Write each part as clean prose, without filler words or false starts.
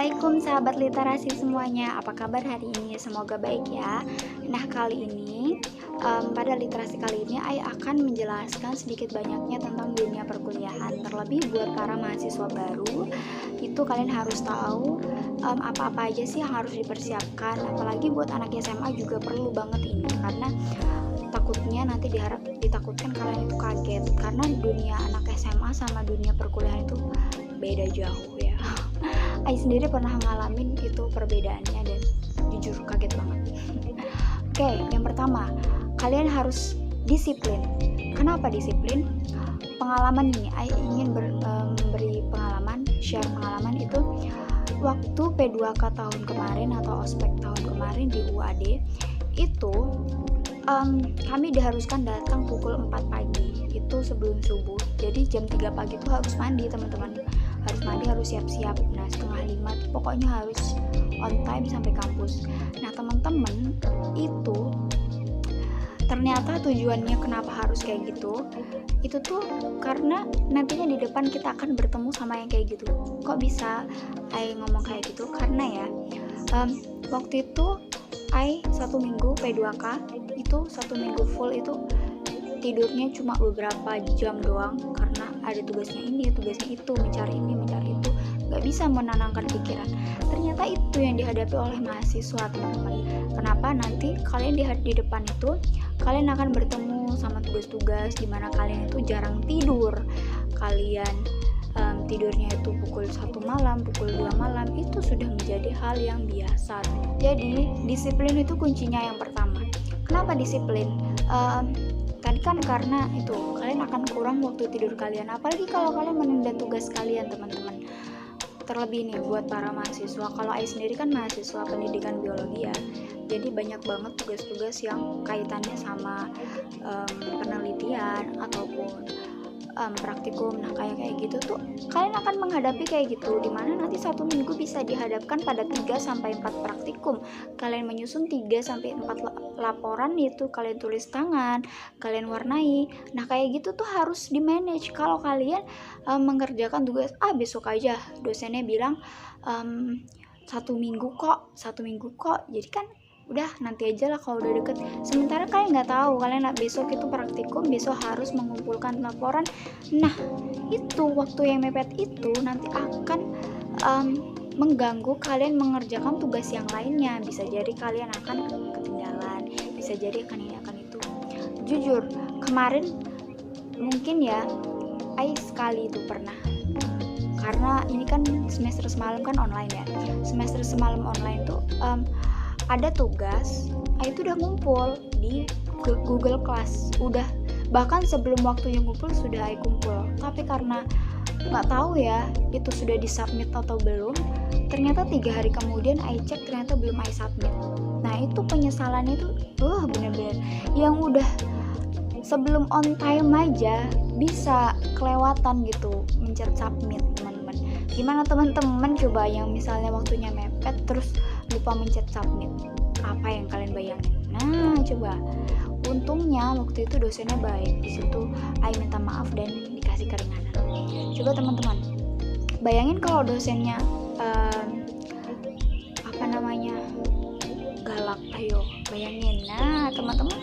Assalamualaikum sahabat literasi semuanya, apa kabar hari ini? Semoga baik ya. Nah kali ini, pada literasi kali ini Ai akan menjelaskan sedikit banyaknya tentang dunia perkuliahan. Terlebih buat para mahasiswa baru, itu kalian harus tahu apa-apa aja sih yang harus dipersiapkan. Apalagi buat anak SMA juga perlu banget ini, karena takutnya nanti ditakutkan kalian itu kaget, karena dunia anak SMA sama dunia perkuliahan itu beda jauh ya. Ai sendiri pernah ngalamin itu perbedaannya dan jujur kaget banget. Oke, yang pertama, kalian harus disiplin. Kenapa disiplin? Pengalaman nih, Ai ingin memberi pengalaman, share pengalaman itu waktu P2K tahun kemarin atau ospek tahun kemarin di UAD itu kami diharuskan datang pukul 4 pagi itu sebelum subuh. Jadi jam 3 pagi itu harus mandi teman-teman, harus mandi, harus siap-siap. Nah 4:30 tuh pokoknya harus on time sampai kampus. Nah teman-teman, itu ternyata tujuannya kenapa harus kayak gitu, itu tuh karena nantinya di depan kita akan bertemu sama yang kayak gitu. Kok bisa Ai ngomong kayak gitu? Karena ya waktu itu Ai 1 minggu P2K itu 1 minggu full itu tidurnya cuma beberapa jam doang, karena ada tugasnya ini, tugasnya itu, mencari ini, mencari itu, gak bisa menenangkan pikiran. Ternyata itu yang dihadapi oleh mahasiswa teman-teman. Kenapa nanti kalian di depan itu kalian akan bertemu sama tugas-tugas dimana kalian itu jarang tidur, kalian tidurnya itu pukul 1 malam, pukul 2 malam, itu sudah menjadi hal yang biasa. Jadi disiplin itu kuncinya yang pertama. Kenapa disiplin? Tadi kan karena itu kalian akan kurang waktu tidur kalian, apalagi kalau kalian menunda tugas kalian teman-teman. Terlebih nih buat para mahasiswa, kalau Ai sendiri kan mahasiswa pendidikan biologi ya, jadi banyak banget tugas-tugas yang kaitannya sama penelitian ataupun praktikum. Nah kayak gitu tuh kalian akan menghadapi kayak gitu, dimana nanti 1 minggu bisa dihadapkan pada 3-4 praktikum. Kalian menyusun 3-4 laporan, itu kalian tulis tangan, kalian warnai. Nah kayak gitu tuh harus di manage. Kalau kalian mengerjakan tugas besok aja, dosennya bilang 1 minggu kok, jadi kan udah nanti aja lah kalau udah deket. Sementara kalian nggak tahu, kalian besok itu praktikum, besok harus mengumpulkan laporan. Nah itu waktu yang mepet itu nanti akan mengganggu kalian mengerjakan tugas yang lainnya. Bisa jadi kalian akan ketinggalan, bisa jadi akan ini akan itu. Jujur kemarin mungkin ya Ai sekali itu pernah, karena ini kan semester semalam kan online ya. Semester semalam online tuh ada tugas, Ai itu udah ngumpul di Google Class, udah bahkan sebelum waktunya ngumpul sudah Ai kumpul. Tapi karena nggak tahu ya itu sudah disubmit atau belum, ternyata 3 hari kemudian Ai cek ternyata belum Ai submit. Nah itu penyesalannya itu bener-bener yang udah sebelum on time aja bisa kelewatan gitu mencet submit teman-teman. Gimana teman-teman coba yang misalnya waktunya mepet terus lupa mencet submit, apa yang kalian bayangin? Nah coba, untungnya waktu itu dosennya baik, di situ Ai minta maaf dan dikasih keringanan. Coba teman-teman bayangin kalau dosennya galak, ayo bayangin. Nah teman-teman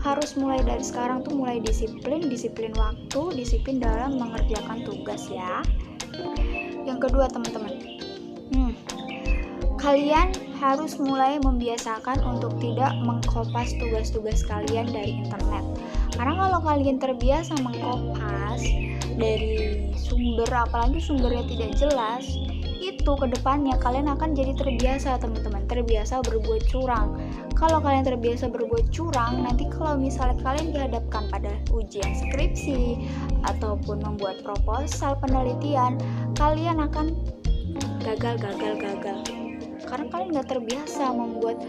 harus mulai dari sekarang tuh mulai disiplin waktu, disiplin dalam mengerjakan tugas ya. Yang kedua teman-teman, kalian harus mulai membiasakan untuk tidak mengkopas tugas-tugas kalian dari internet. Karena kalau kalian terbiasa mengkopas dari sumber, apalagi sumbernya tidak jelas, itu kedepannya kalian akan jadi terbiasa teman-teman, terbiasa berbuat curang. Kalau kalian terbiasa berbuat curang, nanti kalau misalnya kalian dihadapkan pada ujian skripsi ataupun membuat proposal penelitian, kalian akan gagal, karena kalian nggak terbiasa membuat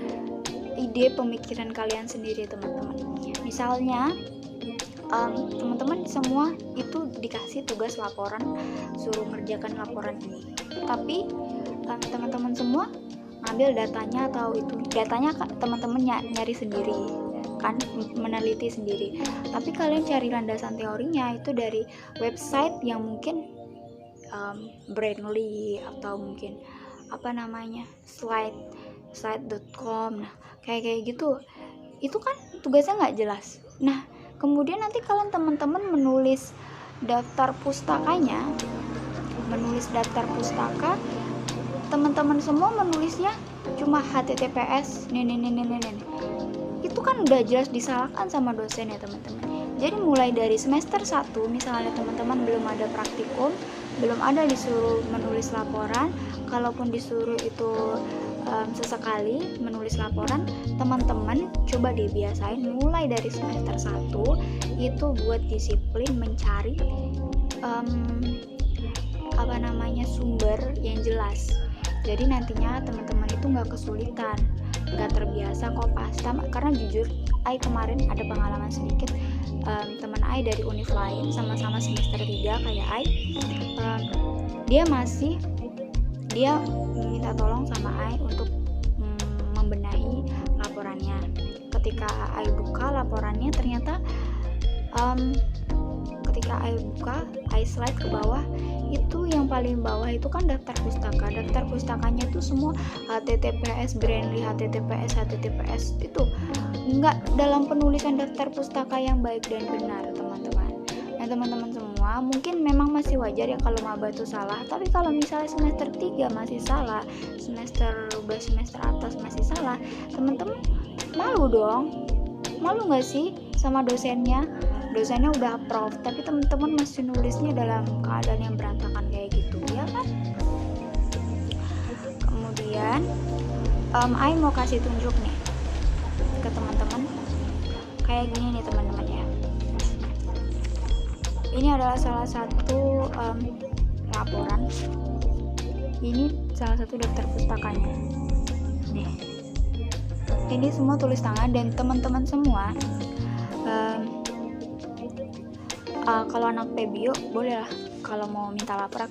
ide pemikiran kalian sendiri teman-teman. Misalnya teman-teman semua itu dikasih tugas laporan, suruh ngerjakan laporan ini, tapi teman-teman semua ngambil datanya, atau itu datanya teman-teman nyari sendiri kan, meneliti sendiri, tapi kalian cari landasan teorinya itu dari website yang mungkin Brandly atau mungkin slide.com. Nah, kayak gitu itu kan tugasnya nggak jelas. Nah, kemudian nanti kalian teman-teman menulis daftar pustaka, teman-teman semua menulisnya cuma HTTPS itu kan udah jelas disalahkan sama dosen ya teman-teman. Jadi mulai dari semester 1 misalnya teman-teman belum ada praktikum, belum ada disuruh menulis laporan, kalaupun disuruh itu sesekali menulis laporan, teman-teman coba dibiasain mulai dari semester 1 itu buat disiplin mencari sumber yang jelas. Jadi nantinya teman-teman itu nggak kesulitan, nggak terbiasa kopas. Karena jujur, kemarin ada pengalaman sedikit, teman dari univ lain sama-sama semester 3 kayak dia minta tolong sama untuk membenahi laporannya. Ketika buka laporannya, ternyata ketika buka, slide ke bawah, itu yang paling bawah itu kan daftar pustakanya itu semua HTTPS Brandly, HTTPS itu enggak dalam penulisan daftar pustaka yang baik dan benar teman-teman. Nah teman-teman semua mungkin memang masih wajar ya kalau maba itu salah, tapi kalau misalnya semester 3 masih salah, semester atas masih salah, teman-teman malu dong, malu nggak sih sama dosennya udah approve tapi teman-teman masih nulisnya dalam keadaan yang berantakan kayak gitu ya kan. Kemudian I mau kasih tunjuk nih ke teman-teman kayak gini nih teman-teman ya. Ini adalah salah satu laporan, ini salah satu daftar pustakanya nih. Ini semua tulis tangan dan teman-teman semua kalau anak PBio boleh lah, kalau mau minta laporan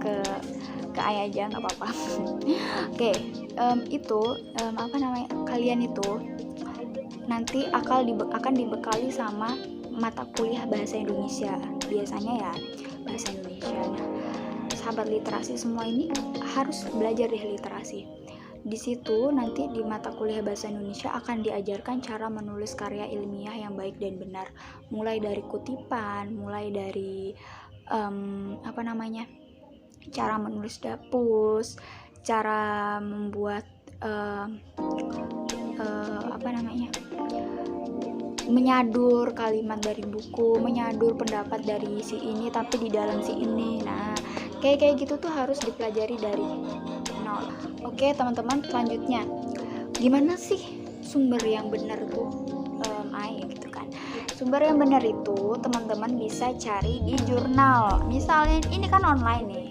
ke ayah aja nggak apa-apa. Oke, itu kalian itu nanti akan dibekali sama mata kuliah bahasa Indonesia, biasanya ya bahasa Indonesia. Nah, sahabat literasi semua ini harus belajar deh literasi. Di situ nanti di mata kuliah bahasa Indonesia akan diajarkan cara menulis karya ilmiah yang baik dan benar, mulai dari kutipan, mulai dari cara menulis dapus, cara membuat menyadur kalimat dari buku, menyadur pendapat dari si ini tapi di dalam si ini. Nah, kayak gitu tuh harus dipelajari dari nol. Oke teman-teman, selanjutnya gimana sih sumber yang benar tuh gitu kan. Sumber yang benar itu teman-teman bisa cari di jurnal. Misalnya ini kan online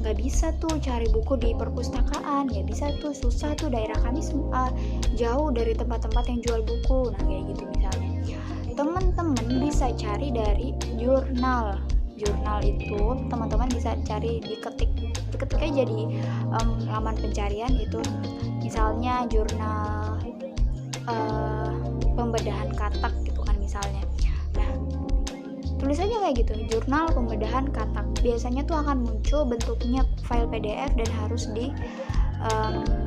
nggak bisa tuh cari buku di perpustakaan, nggak bisa tuh, susah tuh, daerah kami jauh dari tempat-tempat yang jual buku. Nah kayak gitu misalnya teman-teman bisa cari dari jurnal itu teman-teman bisa cari, diketik aja di laman pencarian itu, misalnya jurnal pembedahan katak gitu kan misalnya. Nah tulis aja kayak gitu, jurnal pembedahan katak, biasanya tuh akan muncul bentuknya file PDF dan harus di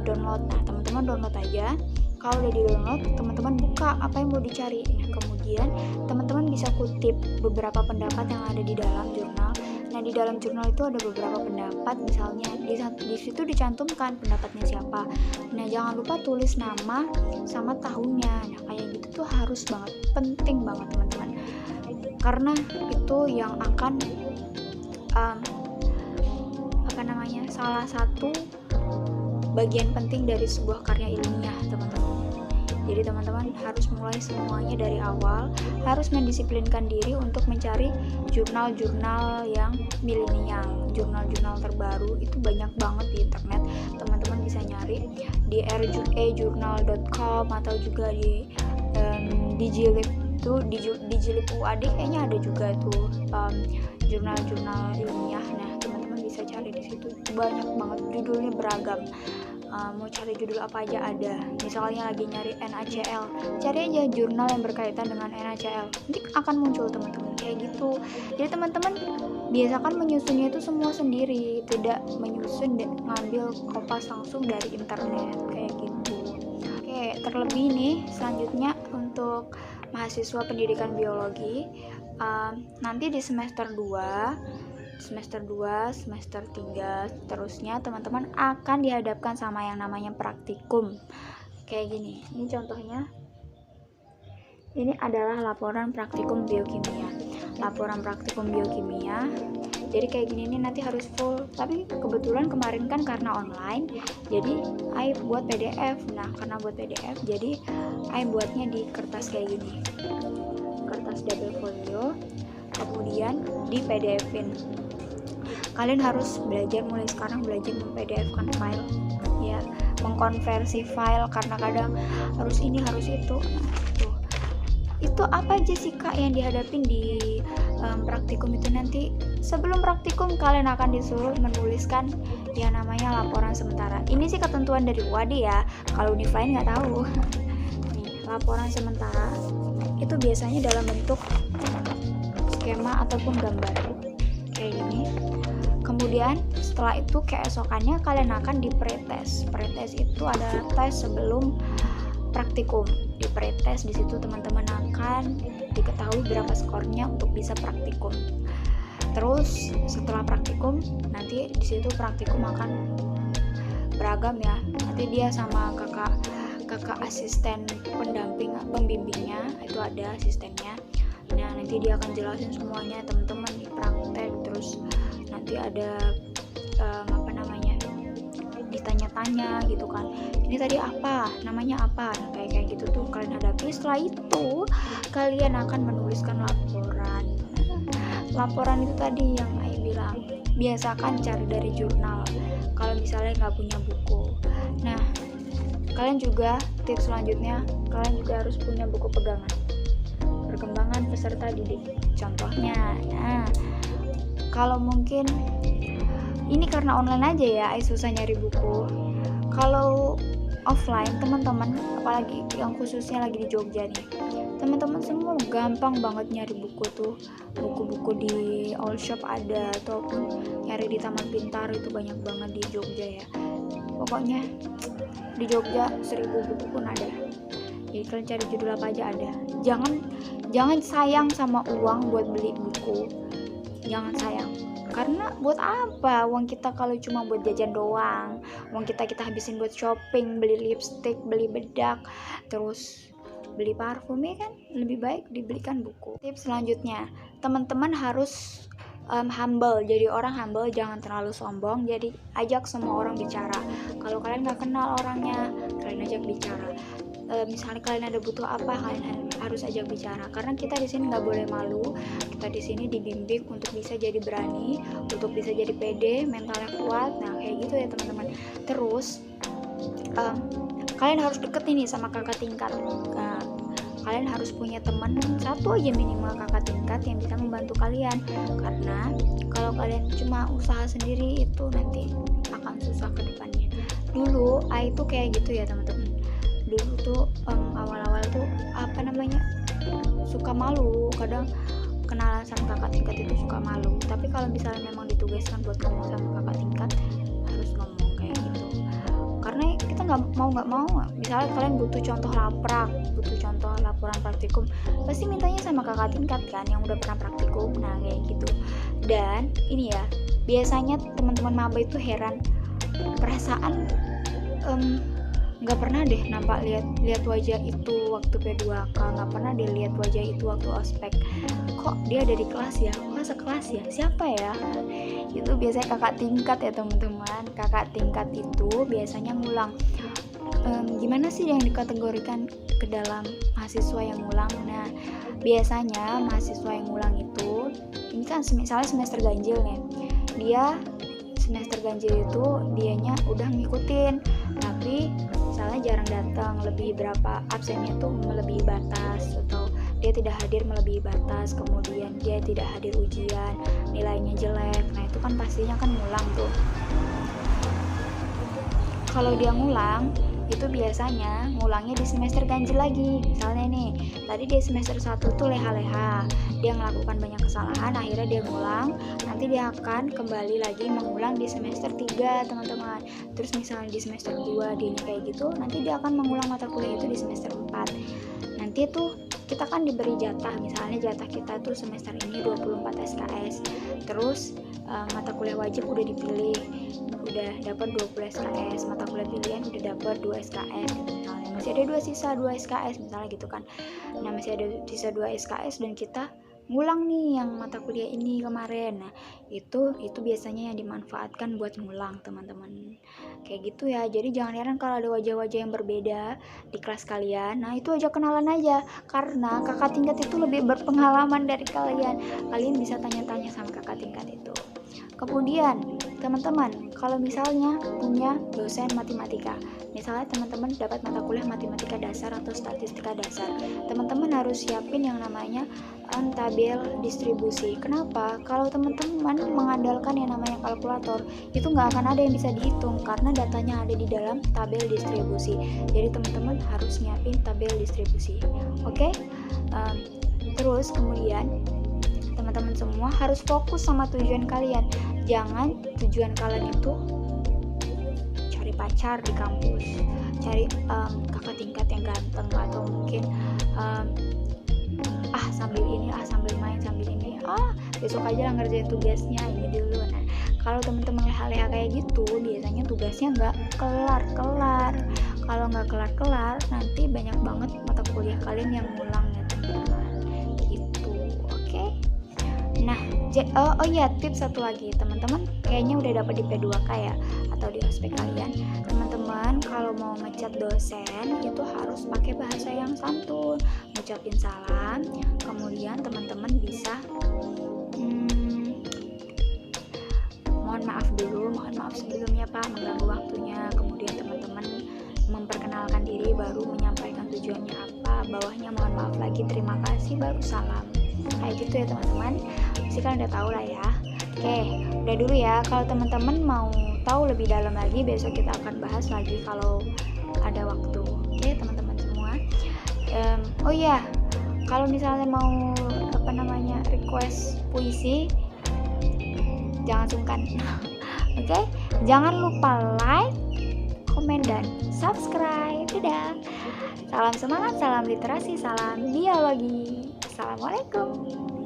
download. Nah teman-teman download aja. Kalau udah di download, teman-teman buka apa yang mau dicari. Nah kemudian teman-teman bisa kutip beberapa pendapat yang ada di dalam jurnal. Nah di dalam jurnal itu ada beberapa pendapat, misalnya di situ dicantumkan pendapatnya siapa. Nah jangan lupa tulis nama sama tahunnya. Nah kayak gitu tuh harus banget, penting banget teman-teman, karena itu yang akan salah satu bagian penting dari sebuah karya ilmiah teman-teman. Jadi teman-teman harus mulai semuanya dari awal, harus mendisiplinkan diri untuk mencari jurnal-jurnal yang milenial, jurnal-jurnal terbaru itu banyak banget di internet. Teman-teman bisa nyari di rjujournal.com atau juga di Digilib tuh, di Digilib UAD kayaknya ada juga tuh jurnal-jurnal ilmiah. Nah teman-teman bisa cari di situ, banyak banget, judulnya beragam. mau cari judul apa aja ada. Misalnya lagi nyari NaCl, cari aja jurnal yang berkaitan dengan NaCl, nanti akan muncul teman-teman kayak gitu. Jadi teman-teman biasakan menyusunnya itu semua sendiri, tidak menyusun dan ngambil kopas langsung dari internet kayak gitu. Oke, terlebih nih selanjutnya untuk mahasiswa pendidikan biologi, nanti di semester 2, semester 3 terusnya teman-teman akan dihadapkan sama yang namanya praktikum. Kayak gini, ini contohnya. Ini adalah laporan praktikum biokimia. Laporan praktikum biokimia. Jadi kayak gini nih nanti harus full. Tapi kebetulan kemarin kan karena online, jadi I buat PDF. Nah, karena buat PDF, jadi I buatnya di kertas kayak gini. Kertas double folio. Kemudian di PDF-in. Kalian harus belajar mulai sekarang belajar mem-PDF-kan file ya, mengkonversi file karena kadang harus ini harus itu. Tuh. Itu apa aja sih Kak yang dihadapin di praktikum itu nanti? Sebelum praktikum kalian akan disuruh menuliskan yang namanya laporan sementara. Ini sih ketentuan dari UAD ya. Kalau univ lain nggak tahu. Nih, laporan sementara itu biasanya dalam bentuk skema ataupun gambar kayak gini. Kemudian setelah itu keesokannya kalian akan di pretest. Pretest itu adalah tes sebelum praktikum. Di pretest di situ teman-teman akan diketahui berapa skornya untuk bisa praktikum. Terus setelah praktikum nanti di situ praktikum akan beragam ya. Nanti dia sama kakak asisten pembimbingnya itu ada asistennya. Nah, nanti dia akan jelasin semuanya teman-teman di praktek. Terus nanti ada ditanya-tanya gitu kan, ini tadi apa, namanya apa, nah, kayak gitu tuh kalian hadapi. Setelah itu kalian akan menuliskan laporan. Laporan itu tadi yang Ai bilang, biasakan cari dari jurnal kalau misalnya nggak punya buku. Nah, kalian juga tips selanjutnya, kalian juga harus punya buku pegangan perkembangan peserta didik contohnya. Nah, kalau mungkin ini karena online aja ya, susah nyari buku. Kalau offline teman-teman, apalagi yang khususnya lagi di Jogja nih, teman-teman semua gampang banget nyari buku tuh. Buku-buku di all shop ada, ataupun nyari di Taman Pintar itu banyak banget di Jogja ya. Pokoknya di Jogja 1000 buku pun ada. Jadi kalian cari judul apa aja ada. Jangan sayang sama uang buat beli buku. Jangan sayang. Karena buat apa uang kita kalau cuma buat jajan doang? Uang kita habisin buat shopping, beli lipstick, beli bedak, terus beli parfum ya kan? Lebih baik dibelikan buku. Tips selanjutnya, teman-teman harus humble. Jadi orang humble, jangan terlalu sombong. Jadi ajak semua orang bicara. Kalau kalian nggak kenal orangnya, kalian ajak bicara. Misalnya kalian ada butuh apa, kalian harus ajak bicara. Karena kita di sini nggak boleh malu. Kita di sini dibimbing untuk bisa jadi berani, untuk bisa jadi pede, mentalnya kuat. Nah kayak gitu ya teman-teman. Terus kalian harus deket ini sama kakak tingkat. Kalian harus punya teman satu aja minimal kakak tingkat yang bisa membantu kalian. Karena kalau kalian cuma usaha sendiri itu nanti akan susah ke depannya. Dulu Ai tuh kayak gitu ya teman-teman. Dulu tuh awal-awal tuh suka malu, kadang kenalan sama kakak tingkat itu suka malu. Tapi kalau misalnya memang ditugaskan buat ngomong sama kakak tingkat, harus ngomong kayak gitu. Karena kita nggak mau, misalnya kalian butuh contoh laporan praktikum, pasti mintanya sama kakak tingkat kan yang udah pernah praktikum. Nah kayak gitu. Dan ini ya, biasanya teman-teman maba itu heran, perasaan nggak pernah deh nampak lihat wajah itu waktu P2K, nggak pernah deh lihat wajah itu waktu ospek. Kok dia ada di kelas ya, kok sekelas ya, siapa ya? Itu biasanya kakak tingkat ya teman-teman. Kakak tingkat itu biasanya ngulang. Gimana sih yang dikategorikan ke dalam mahasiswa yang ngulang? Nah biasanya mahasiswa yang ngulang itu, ini kan misalnya semester ganjil nih, dia semester ganjil itu dianya udah ngikutin, tapi misalnya jarang datang, lebih berapa absennya tuh melebihi batas, atau dia tidak hadir melebihi batas, kemudian dia tidak hadir ujian, nilainya jelek. Nah itu kan pastinya kan ngulang tuh. kalau dia ngulang itu biasanya ngulangnya di semester ganjil lagi. Misalnya nih, tadi di semester 1 tuh leha-leha, dia melakukan banyak kesalahan, akhirnya dia ngulang, nanti dia akan kembali lagi mengulang di semester 3 teman-teman. Terus misalnya di semester 2 dia kayak gitu, nanti dia akan mengulang mata kuliah itu di semester 4. Nanti tuh kita kan diberi jatah, misalnya jatah kita tuh semester ini 24 SKS. Terus mata kuliah wajib udah dipilih, udah dapat 20 SKS, mata kuliah pilihan udah dapat 2 SKS gitu misalnya. Masih ada 2 sisa 2 SKS misalnya gitu kan. Nah, masih ada sisa 2 SKS dan kita ngulang nih yang mata kuliah ini kemarin. Nah, itu biasanya yang dimanfaatkan buat ngulang, teman-teman. Kayak gitu ya. Jadi jangan heran kalau ada wajah-wajah yang berbeda di kelas kalian. Nah, itu aja kenalan aja, karena kakak tingkat itu lebih berpengalaman dari kalian. Kalian bisa tanya-tanya sama kakak tingkat itu. Kemudian, teman-teman, kalau misalnya punya dosen matematika, misalnya teman-teman dapat mata kuliah matematika dasar atau statistika dasar, teman-teman harus siapin yang namanya tabel distribusi. Kenapa? Kalau teman-teman mengandalkan yang namanya kalkulator, itu nggak akan ada yang bisa dihitung karena datanya ada di dalam tabel distribusi. Jadi teman-teman harus nyiapin tabel distribusi. Oke? Terus kemudian teman-teman semua harus fokus sama tujuan kalian. Jangan tujuan kalian itu cari pacar di kampus, cari kakak tingkat yang ganteng, atau mungkin sambil ini, sambil main, sambil ini, besok aja lah ngerjain tugasnya ini dulu. Nah, kalau teman-teman leha-leha kayak gitu, biasanya tugasnya nggak kelar-kelar. Kalau nggak kelar-kelar, nanti banyak banget mata kuliah kalian yang ngulang ya teman-teman. Gitu, oke? Nah, tips satu lagi, teman-teman kayaknya udah dapat di P2K ya, atau di ospek kalian. Teman-teman kalau mau ngechat dosen itu harus pakai bahasa yang santun, ngucapin salam. Kemudian teman-teman bisa mohon maaf sebelumnya Pak mengganggu waktunya. Kemudian teman-teman memperkenalkan diri, baru menyampaikan tujuannya apa, bawahnya mohon maaf lagi, terima kasih, baru salam. Kayak gitu ya teman-teman. Pasti kalian udah tahu lah ya. Oke, udah dulu ya. Kalau teman-teman mau tahu lebih dalam lagi, besok kita akan bahas lagi kalau ada waktu. Oke teman-teman semua. Kalau misalnya mau request puisi, jangan sungkan. Oke, jangan lupa like, komen, dan subscribe. Dadah. Salam semangat, salam literasi, salam biologi. Assalamualaikum.